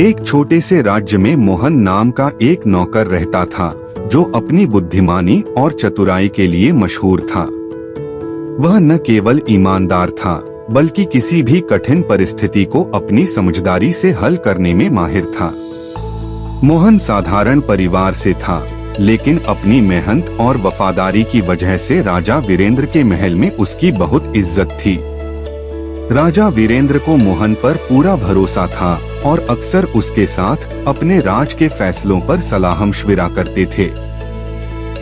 एक छोटे से राज्य में मोहन नाम का एक नौकर रहता था, जो अपनी बुद्धिमानी और चतुराई के लिए मशहूर था। वह न केवल ईमानदार था, बल्कि किसी भी कठिन परिस्थिति को अपनी समझदारी से हल करने में माहिर था। मोहन साधारण परिवार से था, लेकिन अपनी मेहनत और वफादारी की वजह से राजा वीरेंद्र के महल में उसकी बहुत इज्जत थी। राजा वीरेंद्र को मोहन पर पूरा भरोसा था और अक्सर उसके साथ अपने राज के फैसलों पर सलाह-मशविरा करते थे।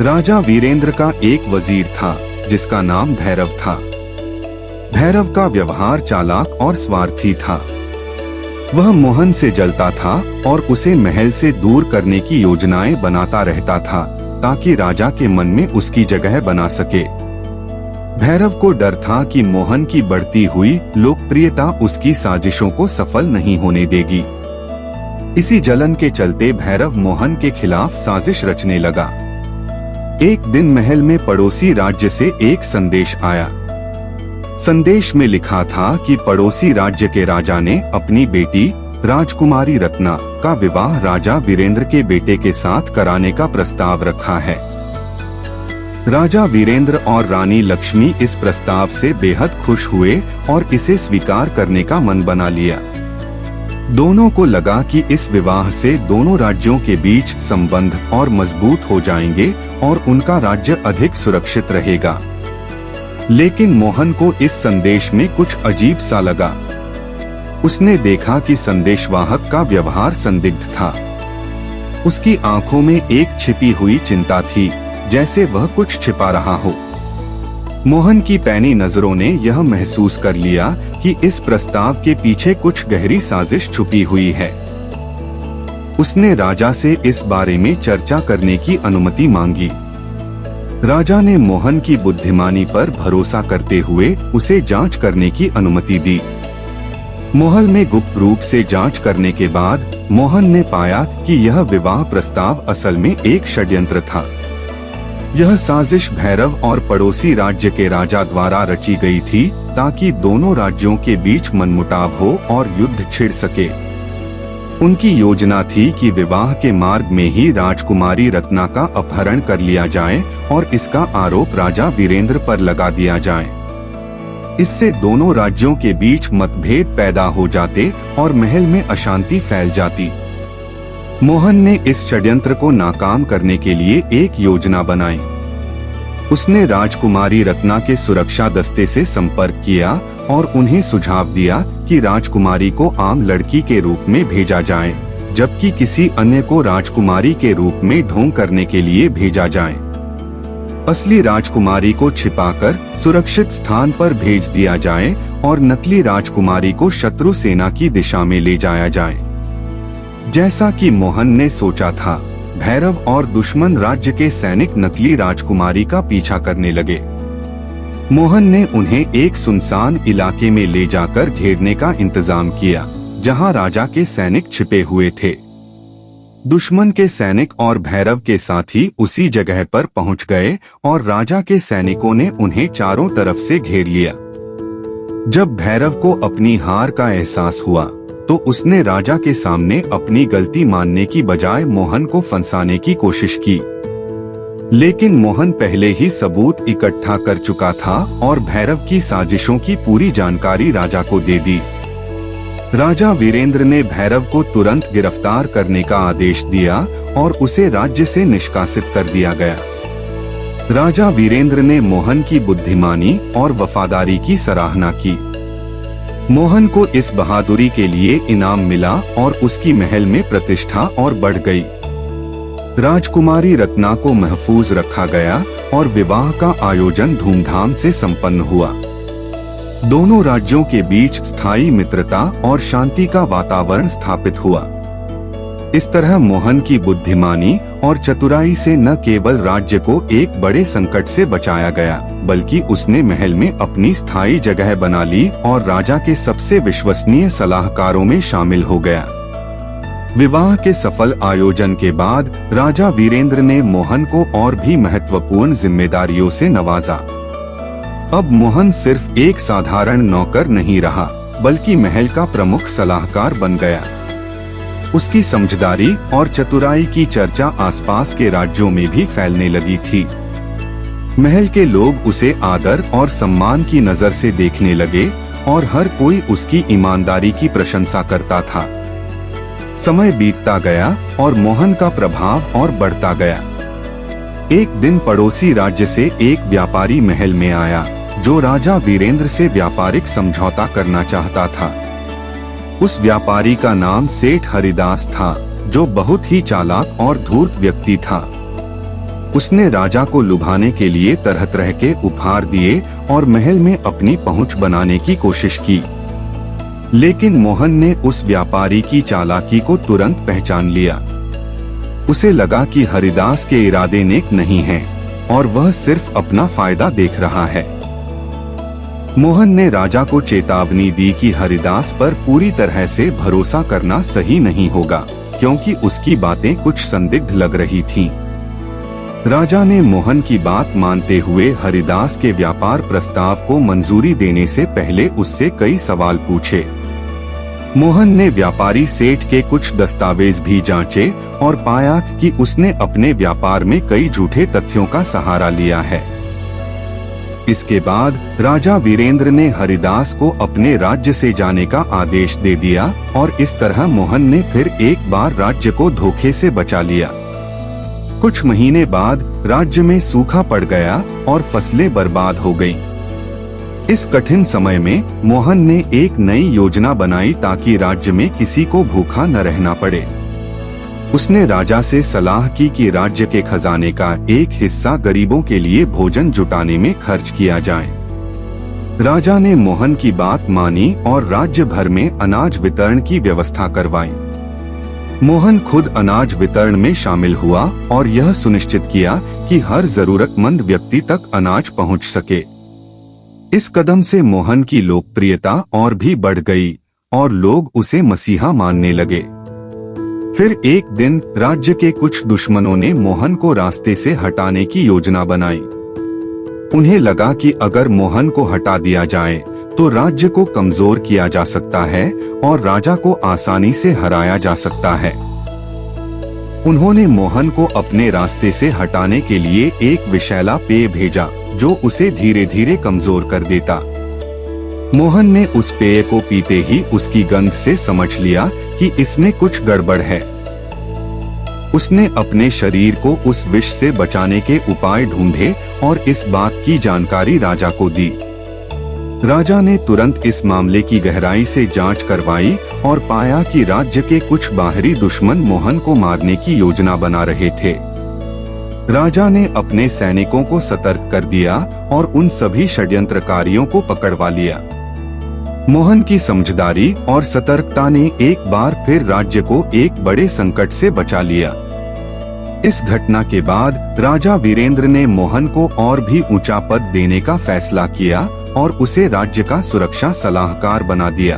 राजा वीरेंद्र का एक वजीर था, जिसका नाम भैरव था। भैरव का व्यवहार चालाक और स्वार्थी था। वह मोहन से जलता था और उसे महल से दूर करने की योजनाएं बनाता रहता था, ताकि राजा के मन में उसकी जगह बना सके। भैरव को डर था कि मोहन की बढ़ती हुई लोकप्रियता उसकी साजिशों को सफल नहीं होने देगी। इसी जलन के चलते भैरव मोहन के खिलाफ साजिश रचने लगा। एक दिन महल में पड़ोसी राज्य से एक संदेश आया। संदेश में लिखा था कि पड़ोसी राज्य के राजा ने अपनी बेटी राजकुमारी रत्ना का विवाह राजा वीरेंद्र के बेटे के साथ कराने का प्रस्ताव रखा है। राजा वीरेंद्र और रानी लक्ष्मी इस प्रस्ताव से बेहद खुश हुए और इसे स्वीकार करने का मन बना लिया। दोनों को लगा कि इस विवाह से दोनों राज्यों के बीच संबंध और मजबूत हो जाएंगे और उनका राज्य अधिक सुरक्षित रहेगा। लेकिन मोहन को इस संदेश में कुछ अजीब सा लगा। उसने देखा कि संदेशवाहक का व्यवहार संदिग्ध था। उसकी आंखों में एक छिपी हुई चिंता थी, जैसे वह कुछ छिपा रहा हो। मोहन की पैनी नजरों ने यह महसूस कर लिया कि इस प्रस्ताव के पीछे कुछ गहरी साजिश छुपी हुई है। उसने राजा से इस बारे में चर्चा करने की अनुमति मांगी। राजा ने मोहन की बुद्धिमानी पर भरोसा करते हुए उसे जांच करने की अनुमति दी। महल में गुप्त रूप से जांच करने के बाद मोहन ने पाया कि यह विवाह प्रस्ताव असल में एक षड्यंत्र था। यह साजिश भैरव और पड़ोसी राज्य के राजा द्वारा रची गई थी, ताकि दोनों राज्यों के बीच मनमुटाव हो और युद्ध छिड़ सके। उनकी योजना थी कि विवाह के मार्ग में ही राजकुमारी रत्ना का अपहरण कर लिया जाए और इसका आरोप राजा वीरेंद्र पर लगा दिया जाए। इससे दोनों राज्यों के बीच मतभेद पैदा हो जाते और महल में अशांति फैल जाती। मोहन ने इस षड्यंत्र को नाकाम करने के लिए एक योजना बनाई। उसने राजकुमारी रत्ना के सुरक्षा दस्ते से संपर्क किया और उन्हें सुझाव दिया कि राजकुमारी को आम लड़की के रूप में भेजा जाए, जबकि किसी अन्य को राजकुमारी के रूप में ढोंग करने के लिए भेजा जाए। असली राजकुमारी को छिपाकर सुरक्षित स्थान पर भेज दिया जाए और नकली राजकुमारी को शत्रु सेना की दिशा में ले जाया जाए। जैसा कि मोहन ने सोचा था, भैरव और दुश्मन राज्य के सैनिक नकली राजकुमारी का पीछा करने लगे। मोहन ने उन्हें एक सुनसान इलाके में ले जाकर घेरने का इंतजाम किया, जहां राजा के सैनिक छिपे हुए थे। दुश्मन के सैनिक और भैरव के साथी उसी जगह पर पहुंच गए और राजा के सैनिकों ने उन्हें चारों तरफ से घेर लिया। जब भैरव को अपनी हार का एहसास हुआ, तो उसने राजा के सामने अपनी गलती मानने की बजाय मोहन को फंसाने की कोशिश की। लेकिन मोहन पहले ही सबूत इकट्ठा कर चुका था और भैरव की साजिशों की पूरी जानकारी राजा को दे दी। राजा वीरेंद्र ने भैरव को तुरंत गिरफ्तार करने का आदेश दिया और उसे राज्य से निष्कासित कर दिया गया। राजा वीरेंद्र ने मोहन की बुद्धिमानी और वफादारी की सराहना की। मोहन को इस बहादुरी के लिए इनाम मिला और उसकी महल में प्रतिष्ठा और बढ़ गई। राजकुमारी रत्ना को महफूज रखा गया और विवाह का आयोजन धूमधाम से संपन्न हुआ। दोनों राज्यों के बीच स्थायी मित्रता और शांति का वातावरण स्थापित हुआ। इस तरह मोहन की बुद्धिमानी और चतुराई से न केवल राज्य को एक बड़े संकट से बचाया गया, बल्कि उसने महल में अपनी स्थायी जगह बना ली और राजा के सबसे विश्वसनीय सलाहकारों में शामिल हो गया। विवाह के सफल आयोजन के बाद राजा वीरेंद्र ने मोहन को और भी महत्वपूर्ण जिम्मेदारियों से नवाजा। अब मोहन सिर्फ एक साधारण नौकर नहीं रहा, बल्कि महल का प्रमुख सलाहकार बन गया। उसकी समझदारी और चतुराई की चर्चा आसपास के राज्यों में भी फैलने लगी थी। महल के लोग उसे आदर और सम्मान की नजर से देखने लगे और हर कोई उसकी ईमानदारी की प्रशंसा करता था। समय बीतता गया और मोहन का प्रभाव और बढ़ता गया। एक दिन पड़ोसी राज्य से एक व्यापारी महल में आया जो राजा वीरेंद्र से व्यापारिक समझौता करना चाहता था। उस व्यापारी का नाम सेठ हरिदास था, जो बहुत ही चालाक और धूर्त व्यक्ति था। उसने राजा को लुभाने के लिए तरह तरह के उपहार दिए और महल में अपनी पहुंच बनाने की कोशिश की। लेकिन मोहन ने उस व्यापारी की चालाकी को तुरंत पहचान लिया। उसे लगा कि हरिदास के इरादे नेक नहीं हैं और वह सिर्फ अपना फायदा देख रहा है। मोहन ने राजा को चेतावनी दी कि हरिदास पर पूरी तरह से भरोसा करना सही नहीं होगा, क्योंकि उसकी बातें कुछ संदिग्ध लग रही थीं। राजा ने मोहन की बात मानते हुए हरिदास के व्यापार प्रस्ताव को मंजूरी देने से पहले उससे कई सवाल पूछे। मोहन ने व्यापारी सेठ के कुछ दस्तावेज भी जांचे और पाया कि उसने अपने व्यापार में कई झूठे तथ्यों का सहारा लिया है। इसके बाद राजा वीरेंद्र ने हरिदास को अपने राज्य से जाने का आदेश दे दिया और इस तरह मोहन ने फिर एक बार राज्य को धोखे से बचा लिया। कुछ महीने बाद राज्य में सूखा पड़ गया और फसलें बर्बाद हो गईं। इस कठिन समय में मोहन ने एक नई योजना बनाई ताकि राज्य में किसी को भूखा न रहना पड़े। उसने राजा से सलाह की कि राज्य के खजाने का एक हिस्सा गरीबों के लिए भोजन जुटाने में खर्च किया जाए। राजा ने मोहन की बात मानी और राज्य भर में अनाज वितरण की व्यवस्था करवाई। मोहन खुद अनाज वितरण में शामिल हुआ और यह सुनिश्चित किया कि हर जरूरतमंद व्यक्ति तक अनाज पहुंच सके। इस कदम से मोहन की लोकप्रियता और भी बढ़ गई और लोग उसे मसीहा मानने लगे। फिर एक दिन राज्य के कुछ दुश्मनों ने मोहन को रास्ते से हटाने की योजना बनाई। उन्हें लगा कि अगर मोहन को हटा दिया जाए तो राज्य को कमजोर किया जा सकता है और राजा को आसानी से हराया जा सकता है। उन्होंने मोहन को अपने रास्ते से हटाने के लिए एक विषैला पेय भेजा जो उसे धीरे धीरे कमजोर कर देता। मोहन ने उस पेय को पीते ही उसकी गंध से समझ लिया कि इसमें कुछ गड़बड़ है। उसने अपने शरीर को उस विष से बचाने के उपाय ढूंढे और इस बात की जानकारी राजा को दी। राजा ने तुरंत इस मामले की गहराई से जांच करवाई और पाया कि राज्य के कुछ बाहरी दुश्मन मोहन को मारने की योजना बना रहे थे। राजा ने अपने सैनिकों को सतर्क कर दिया और उन सभी षड्यंत्रकारियों को पकड़वा लिया। मोहन की समझदारी और सतर्कता ने एक बार फिर राज्य को एक बड़े संकट से बचा लिया। इस घटना के बाद राजा वीरेंद्र ने मोहन को और भी ऊंचा पद देने का फैसला किया और उसे राज्य का सुरक्षा सलाहकार बना दिया।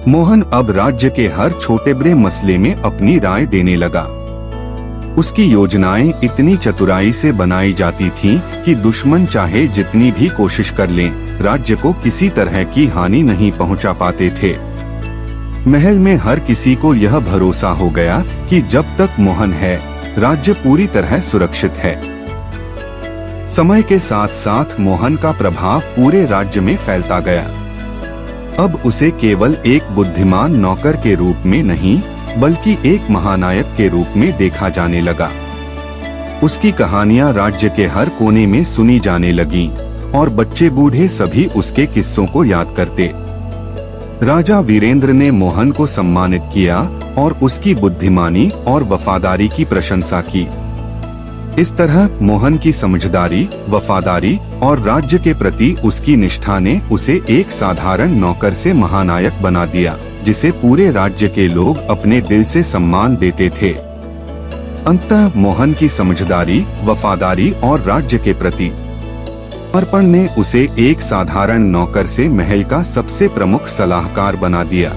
मोहन अब राज्य के हर छोटे बड़े मसले में अपनी राय देने लगा। उसकी योजनाएं इतनी चतुराई से बनाई जाती थीं कि दुश्मन चाहे जितनी भी कोशिश कर लें, राज्य को किसी तरह की हानि नहीं पहुंचा पाते थे। महल में हर किसी को यह भरोसा हो गया कि जब तक मोहन है, राज्य पूरी तरह सुरक्षित है। समय के साथ साथ मोहन का प्रभाव पूरे राज्य में फैलता गया। अब उसे केवल एक बुद्धिमान नौकर के रूप में नहीं, बल्कि एक महानायक के रूप में देखा जाने लगा। उसकी कहानियां राज्य के हर कोने में सुनी जाने लगीं और बच्चे बूढ़े सभी उसके किस्सों को याद करते। राजा वीरेंद्र ने मोहन को सम्मानित किया और उसकी बुद्धिमानी और वफादारी की प्रशंसा की। इस तरह मोहन की समझदारी, वफादारी और राज्य के प्रति उसकी निष्ठा ने उसे एक साधारण नौकर से महानायक बना दिया, जिसे पूरे राज्य के लोग अपने दिल से सम्मान देते थे। अंततः मोहन की समझदारी, वफादारी और राज्य के प्रति समर्पण ने उसे एक साधारण नौकर से महल का सबसे प्रमुख सलाहकार बना दिया।